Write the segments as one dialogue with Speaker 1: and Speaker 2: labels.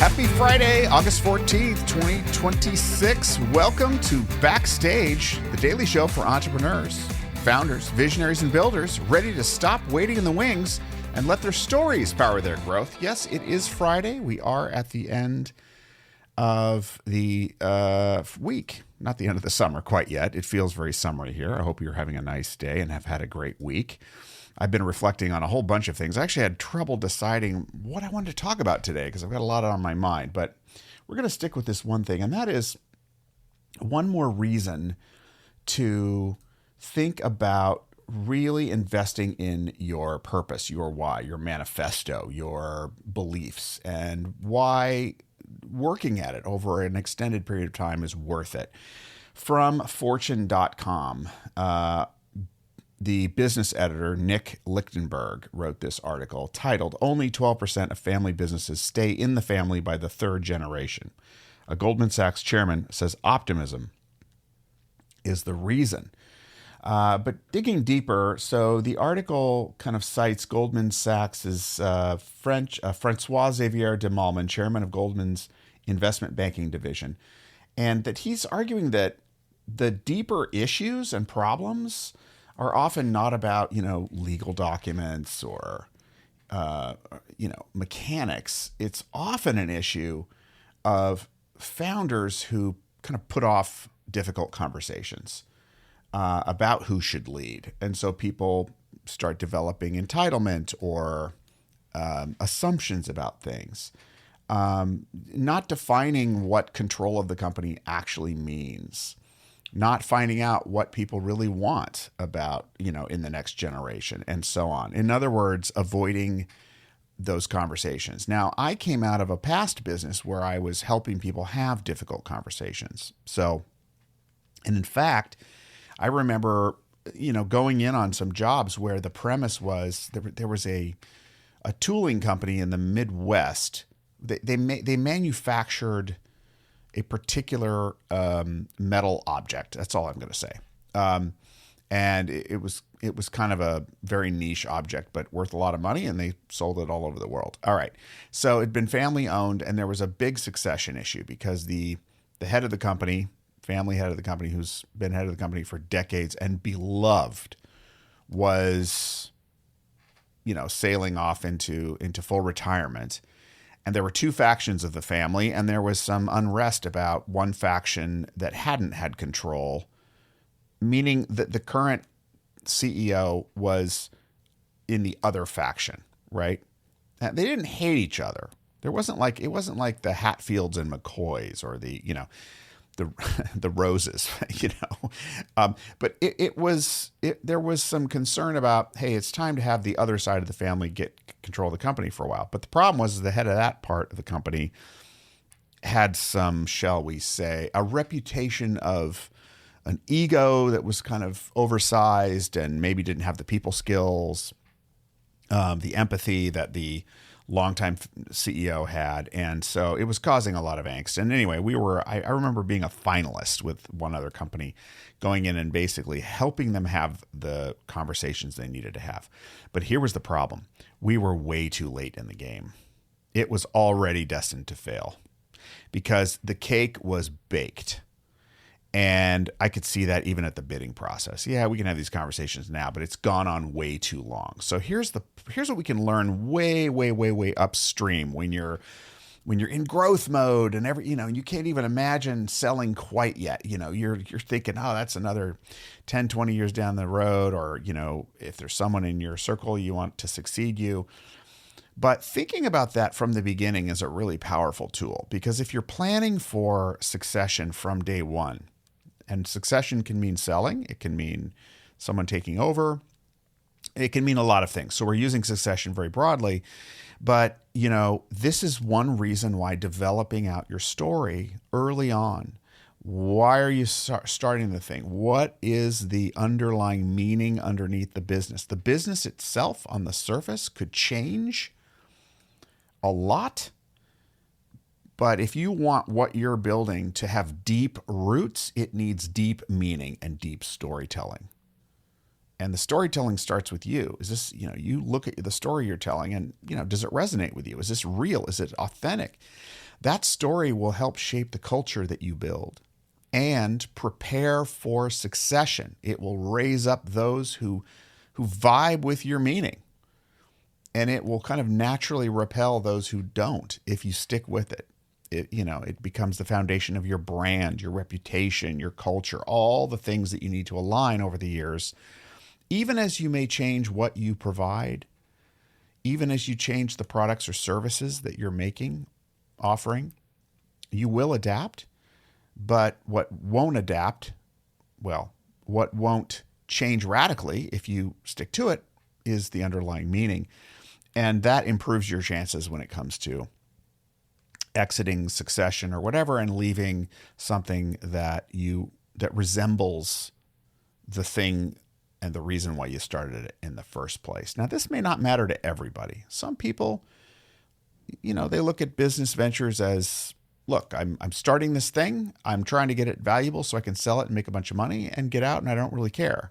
Speaker 1: Happy Friday, August 14th, 2026. Welcome to Backstage, the daily show for entrepreneurs, founders, visionaries, and builders ready to stop waiting in the wings and let their stories power their growth. Yes, it is Friday. We are at the end of the week. Not the end of the summer quite yet. It feels very summery here. I hope you're having a nice day and have had a great week. I've been reflecting on a whole bunch of things. I actually had trouble deciding what I wanted to talk about today because I've got a lot on my mind. But we're going to stick with this one thing, and that is one more reason to think about really investing in your purpose, your why, your manifesto, your beliefs, and why working at it over an extended period of time is worth it. From Fortune.com, the business editor, Nick Lichtenberg, wrote this article titled, "Only 12% of family businesses stay in the family by the third generation." A Goldman Sachs chairman says optimism is the reason. But digging deeper, so the article kind of cites Goldman Sachs's Francois Xavier de Malman, chairman of Goldman's investment banking division, and that he's arguing that the deeper issues and problems are often not about, legal documents or, mechanics. It's often an issue of founders who kind of put off difficult conversations about who should lead. And so people start developing entitlement or assumptions about things, not defining what control of the company actually means, not finding out what people really want about, in the next generation and so on. In other words, avoiding those conversations. Now, I came out of a past business where I was helping people have difficult conversations. And in fact, I remember, going in on some jobs where the premise was there was a tooling company in the Midwest. They manufactured a particular metal object. That's all I'm going to say. And it was kind of a very niche object, but worth a lot of money, and they sold it all over the world. All right. So it'd been family owned, and there was a big succession issue because the head of the company, family head of the company, who's been head of the company for decades and beloved, was, sailing off into full retirement. And there were two factions of the family, and there was some unrest about one faction that hadn't had control, meaning that the current CEO was in the other faction, right? And they didn't hate each other. It wasn't like the Hatfields and McCoys or the Roses, but there was some concern about, hey, it's time to have the other side of the family get control of the company for a while. But the problem was the head of that part of the company had some, shall we say, a reputation of an ego that was kind of oversized and maybe didn't have the people skills, the empathy that the longtime CEO had. And so it was causing a lot of angst. And anyway, I remember being a finalist with one other company, going in and basically helping them have the conversations they needed to have. But here was the problem. We were way too late in the game. It was already destined to fail because the cake was baked. And I could see that even at the bidding process. Yeah, we can have these conversations now, but it's gone on way too long. So here's what we can learn way, way, way, way upstream when you're in growth mode and you can't even imagine selling quite yet. You're thinking, oh, that's another 10, 20 years down the road, or, if there's someone in your circle you want to succeed you. But thinking about that from the beginning is a really powerful tool, because if you're planning for succession from day one, and succession can mean selling, it can mean someone taking over, it can mean a lot of things. So we're using succession very broadly, but this is one reason why developing out your story early on. Why are you starting the thing? What is the underlying meaning underneath the business? The business itself on the surface could change a lot. But if you want what you're building to have deep roots, it needs deep meaning and deep storytelling. And the storytelling starts with you. Is this, you look at the story you're telling and, does it resonate with you? Is this real? Is it authentic? That story will help shape the culture that you build and prepare for succession. It will raise up those who vibe with your meaning, and it will kind of naturally repel those who don't if you stick with it. It becomes the foundation of your brand, your reputation, your culture, all the things that you need to align over the years. Even as you may change what you provide, even as you change the products or services that you're offering, you will adapt. But what won't change radically if you stick to it is the underlying meaning. And that improves your chances when it comes to exiting succession or whatever and leaving something that resembles the thing and the reason why you started it in the first place. Now, this may not matter to everybody. Some people, they look at business ventures as, look, I'm starting this thing. I'm trying to get it valuable so I can sell it and make a bunch of money and get out, and I don't really care.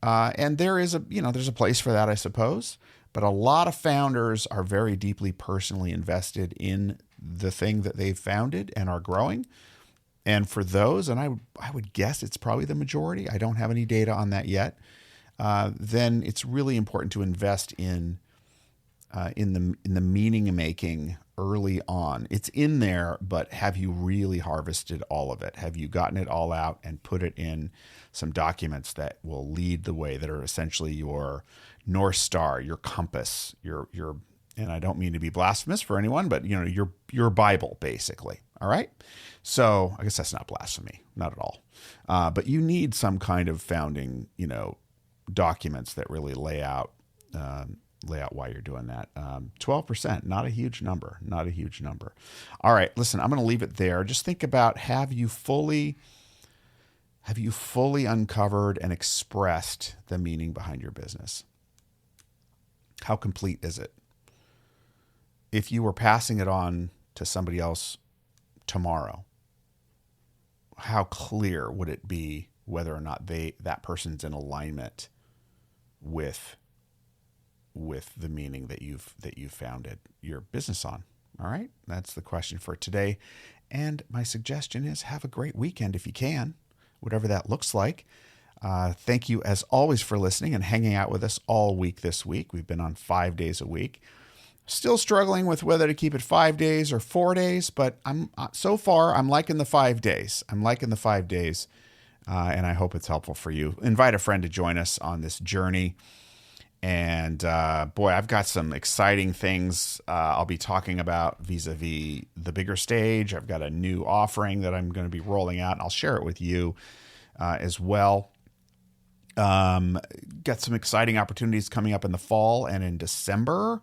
Speaker 1: And there's a place for that, I suppose. But a lot of founders are very deeply personally invested in the thing that they've founded and are growing. And for those, and I would guess it's probably the majority, I don't have any data on that yet, then it's really important to invest in the meaning making early on. It's in there, but have you really harvested all of it? Have you gotten it all out and put it in some documents that will lead the way, that are essentially your North Star, your compass, your and I don't mean to be blasphemous for anyone, but your Bible, basically. All right. So I guess that's not blasphemy, not at all. But you need some kind of founding, documents that really lay out why you're doing that. 12%, not a huge number. All right, listen, I'm going to leave it there. Just think about, have you fully uncovered and expressed the meaning behind your business? How complete is it? If you were passing it on to somebody else tomorrow, how clear would it be whether or not that person's in alignment with the meaning that you've founded your business on? All right, that's the question for today. And my suggestion is, have a great weekend if you can, whatever that looks like. Thank you as always for listening and hanging out with us all week this week. We've been on 5 days a week. Still struggling with whether to keep it 5 days or 4 days, but so far I'm liking the 5 days. And I hope it's helpful for you. Invite a friend to join us on this journey. And boy, I've got some exciting things I'll be talking about vis-a-vis the bigger stage. I've got a new offering that I'm going to be rolling out, and I'll share it with you as well. Got some exciting opportunities coming up in the fall and in December.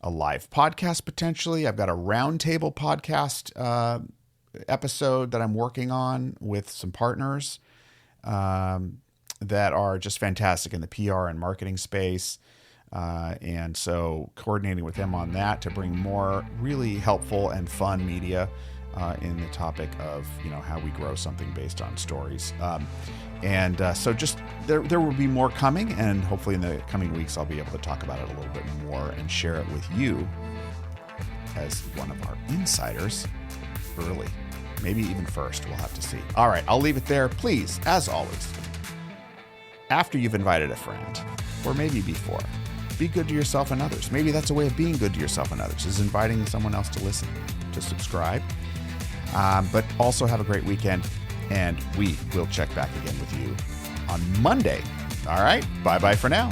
Speaker 1: A live podcast potentially. I've got a roundtable podcast episode that I'm working on with some partners that are just fantastic in the PR and marketing space. And so coordinating with them on that to bring more really helpful and fun media in the topic of, how we grow something based on stories. So just there will be more coming, and hopefully in the coming weeks, I'll be able to talk about it a little bit more and share it with you as one of our insiders early, maybe even first. We'll have to see. All right, I'll leave it there. Please, as always, after you've invited a friend, or maybe before, be good to yourself and others. Maybe that's a way of being good to yourself and others, is inviting someone else to listen, to subscribe. But also have a great weekend, and we will check back again with you on Monday. All right, bye-bye for now.